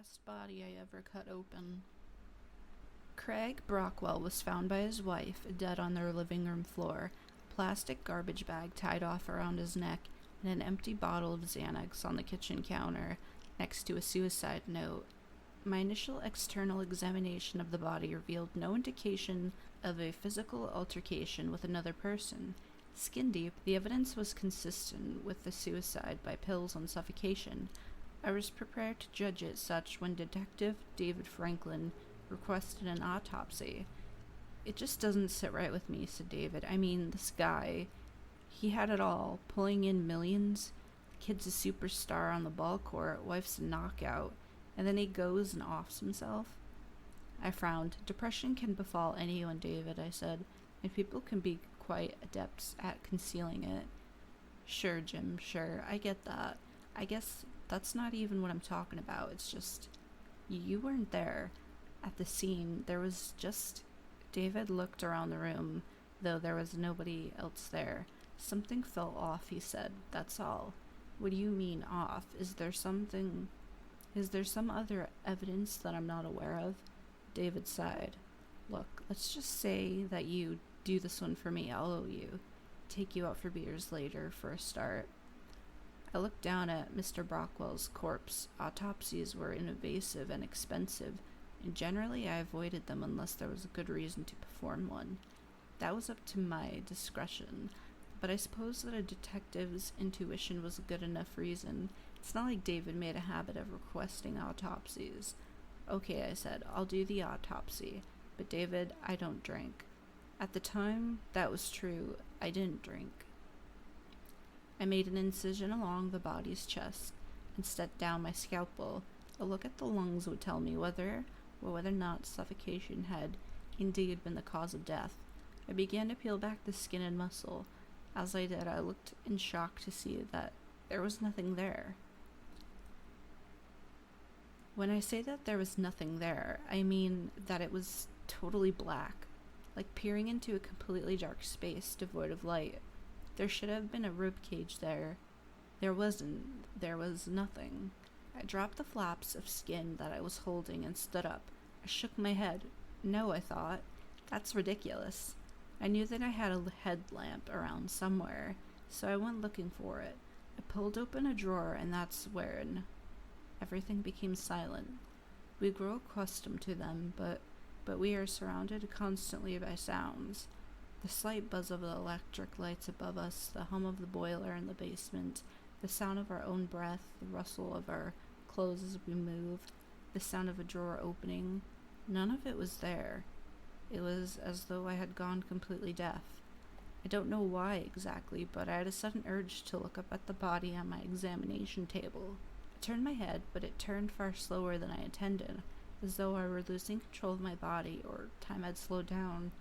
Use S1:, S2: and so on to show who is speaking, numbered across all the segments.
S1: last body I ever cut open. Craig Brockwell was found by his wife, dead on their living room floor, a plastic garbage bag tied off around his neck, and an empty bottle of Xanax on the kitchen counter, next to a suicide note. My initial external examination of the body revealed no indication of a physical altercation with another person. Skin deep, the evidence was consistent with the suicide by pills on suffocation. I was prepared to judge it such when Detective David Franklin requested an autopsy. "It just doesn't sit right with me," said David. "I mean, this guy, he had it all, pulling in millions. The kid's a superstar on the ball court, wife's a knockout, and then he goes and offs himself." I frowned. "Depression can befall anyone, David," I said, "and people can be quite adept at concealing it." "Sure, Jim, sure, I get that. I guess that's not even what I'm talking about. It's just, you weren't there. At the scene, there was just..." David looked around the room, though there was nobody else there. "Something felt off," he said. "That's all." "What do you mean, off? Is there some other evidence that I'm not aware of?" David sighed. "Look, let's just say that you do this one for me. I'll owe you. Take you out for beers later, for a start." I looked down at Mr. Brockwell's corpse. Autopsies were invasive and expensive, and generally I avoided them unless there was a good reason to perform one. That was up to my discretion, but I suppose that a detective's intuition was a good enough reason. It's not like David made a habit of requesting autopsies. "Okay," I said, "I'll do the autopsy. But David, I don't drink." At the time, that was true. I didn't drink. I made an incision along the body's chest and set down my scalpel. A look at the lungs would tell me whether or not suffocation had indeed been the cause of death. I began to peel back the skin and muscle. As I did, I looked in shock to see that there was nothing there. When I say that there was nothing there, I mean that it was totally black, like peering into a completely dark space devoid of light. There should have been a rib cage there. There wasn't. There was nothing. I dropped the flaps of skin that I was holding and stood up. I shook my head. "No," I thought. "That's ridiculous." I knew that I had a headlamp around somewhere, so I went looking for it. I pulled open a drawer, and that's when everything became silent. We grow accustomed to them, but we are surrounded constantly by sounds. The slight buzz of the electric lights above us, the hum of the boiler in the basement, the sound of our own breath, the rustle of our clothes as we move, the sound of a drawer opening. None of it was there. It was as though I had gone completely deaf. I don't know why exactly, but I had a sudden urge to look up at the body on my examination table. I turned my head, but it turned far slower than I intended, as though I were losing control of my body, or time had slowed down,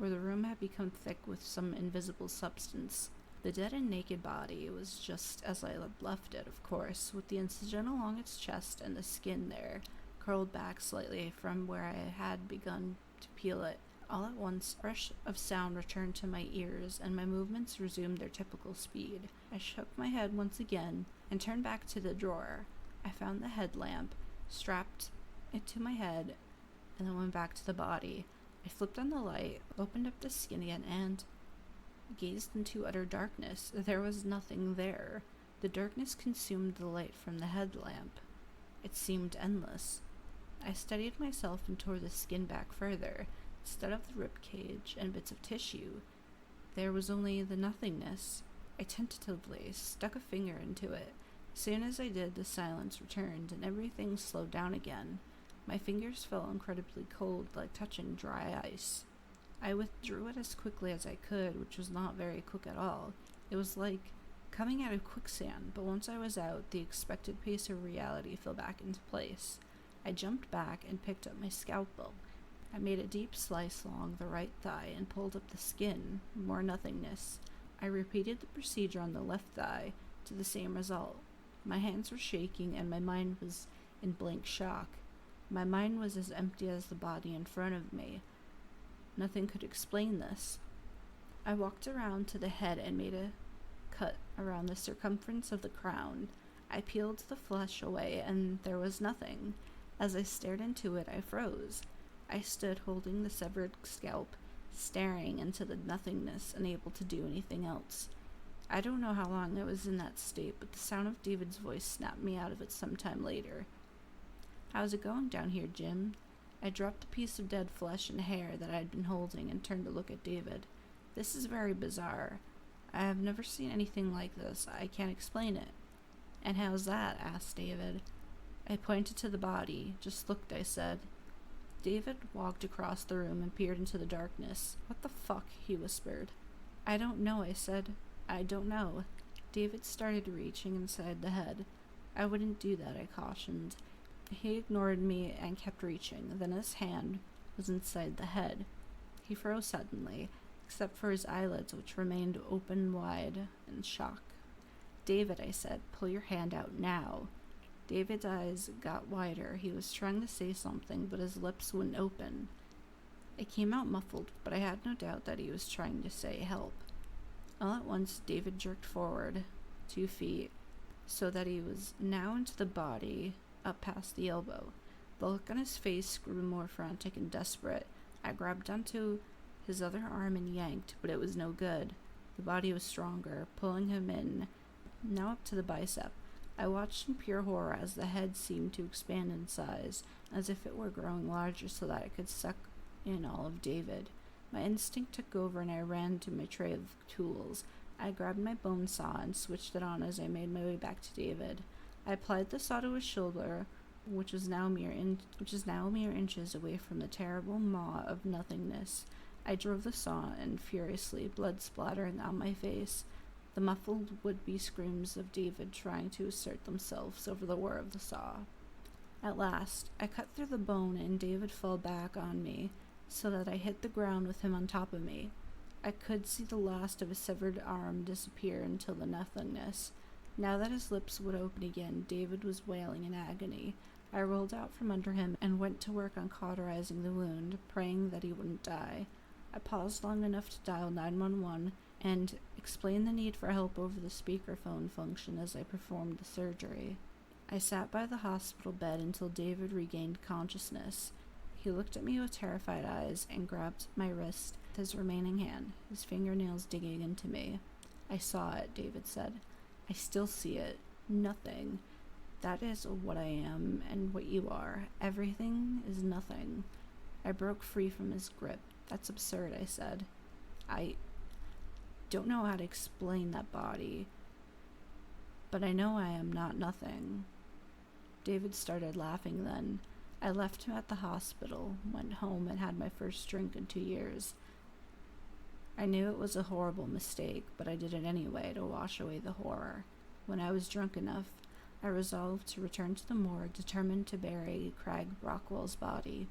S1: or the room had become thick with some invisible substance. The dead and naked body was just as I had left it, of course, with the incision along its chest and the skin there, curled back slightly from where I had begun to peel it. All at once, a rush of sound returned to my ears, and my movements resumed their typical speed. I shook my head once again, and turned back to the drawer. I found the headlamp, strapped it to my head, and then went back to the body. I flipped on the light, opened up the skin again, and gazed into utter darkness. There was nothing there. The darkness consumed the light from the headlamp. It seemed endless. I steadied myself and tore the skin back further. Instead of the rib cage and bits of tissue, there was only the nothingness. I tentatively stuck a finger into it. As soon as I did, the silence returned, and everything slowed down again. My fingers felt incredibly cold, like touching dry ice. I withdrew it as quickly as I could, which was not very quick at all. It was like coming out of quicksand, but once I was out, the expected pace of reality fell back into place. I jumped back and picked up my scalpel. I made a deep slice along the right thigh and pulled up the skin. More nothingness. I repeated the procedure on the left thigh, to the same result. My hands were shaking, and my mind was in blank shock. My mind was as empty as the body in front of me. Nothing could explain this. I walked around to the head and made a cut around the circumference of the crown. I peeled the flesh away, and there was nothing. As I stared into it, I froze. I stood holding the severed scalp, staring into the nothingness, unable to do anything else. I don't know how long I was in that state, but the sound of David's voice snapped me out of it sometime later. "How's it going down here, Jim?" I dropped the piece of dead flesh and hair that I had been holding and turned to look at David. "This is very bizarre. I have never seen anything like this. I can't explain it." "And how's that?" asked David. I pointed to the body. "Just looked," I said. David walked across the room and peered into the darkness. "What the fuck?" he whispered. "I don't know," I said. "I don't know." David started reaching inside the head. "I wouldn't do that," I cautioned. He ignored me and kept reaching. Then his hand was inside the head. He froze suddenly, except for his eyelids, which remained open wide in shock. "David," I said, "pull your hand out now." David's eyes got wider. He was trying to say something, but his lips wouldn't open. It came out muffled, but I had no doubt that he was trying to say help. All at once, David jerked forward 2 feet, so that he was now into the body, up past the elbow. The look on his face grew more frantic and desperate. I grabbed onto his other arm and yanked, but it was no good. The body was stronger, pulling him in, now up to the bicep. I watched in pure horror as the head seemed to expand in size, as if it were growing larger so that it could suck in all of David. My instinct took over and I ran to my tray of tools. I grabbed my bone saw and switched it on as I made my way back to David. I applied the saw to his shoulder, which is now mere inches away from the terrible maw of nothingness. I drove the saw in furiously, blood splattering on my face. The muffled would-be screams of David trying to assert themselves over the whir of the saw. At last, I cut through the bone and David fell back on me, so that I hit the ground with him on top of me. I could see the last of his severed arm disappear into the nothingness. Now that his lips would open again, David was wailing in agony. I rolled out from under him and went to work on cauterizing the wound, praying that he wouldn't die. I paused long enough to dial 911 and explain the need for help over the speakerphone function as I performed the surgery. I sat by the hospital bed until David regained consciousness. He looked at me with terrified eyes and grabbed my wrist with his remaining hand, his fingernails digging into me. "I saw it," David said. "I still see it. Nothing. That is what I am and what you are. Everything is nothing." I broke free from his grip. "That's absurd," I said. "I don't know how to explain that body, but I know I am not nothing." David started laughing then. I left him at the hospital, went home, and had my first drink in 2 years. I knew it was a horrible mistake, but I did it anyway to wash away the horror. When I was drunk enough, I resolved to return to the morgue, determined to bury Craig Brockwell's body.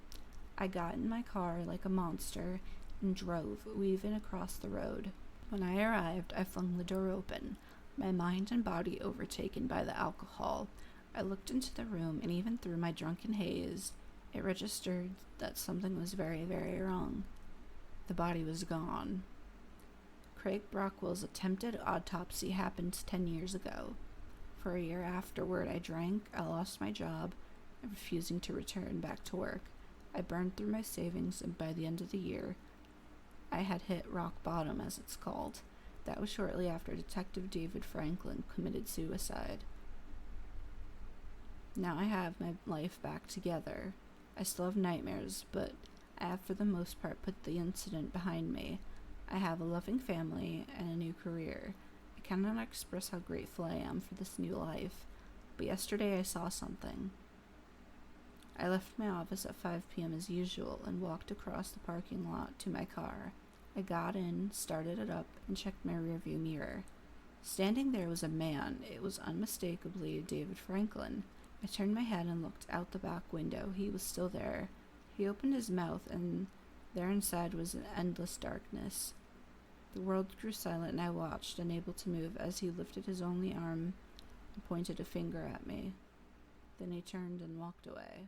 S1: I got in my car like a monster and drove, weaving across the road. When I arrived, I flung the door open, my mind and body overtaken by the alcohol. I looked into the room, and even through my drunken haze, it registered that something was very, very wrong. The body was gone. Craig Brockwell's attempted autopsy happened 10 years ago. For a year afterward, I drank, I lost my job, refusing to return back to work. I burned through my savings, and by the end of the year, I had hit rock bottom, as it's called. That was shortly after Detective David Franklin committed suicide. Now I have my life back together. I still have nightmares, but I have for the most part put the incident behind me. I have a loving family and a new career. I cannot express how grateful I am for this new life, but yesterday I saw something. I left my office at 5 p.m. as usual and walked across the parking lot to my car. I got in, started it up, and checked my rearview mirror. Standing there was a man. It was unmistakably David Franklin. I turned my head and looked out the back window. He was still there. He opened his mouth, and there inside was an endless darkness. The world grew silent, and I watched, unable to move, as he lifted his only arm and pointed a finger at me. Then he turned and walked away.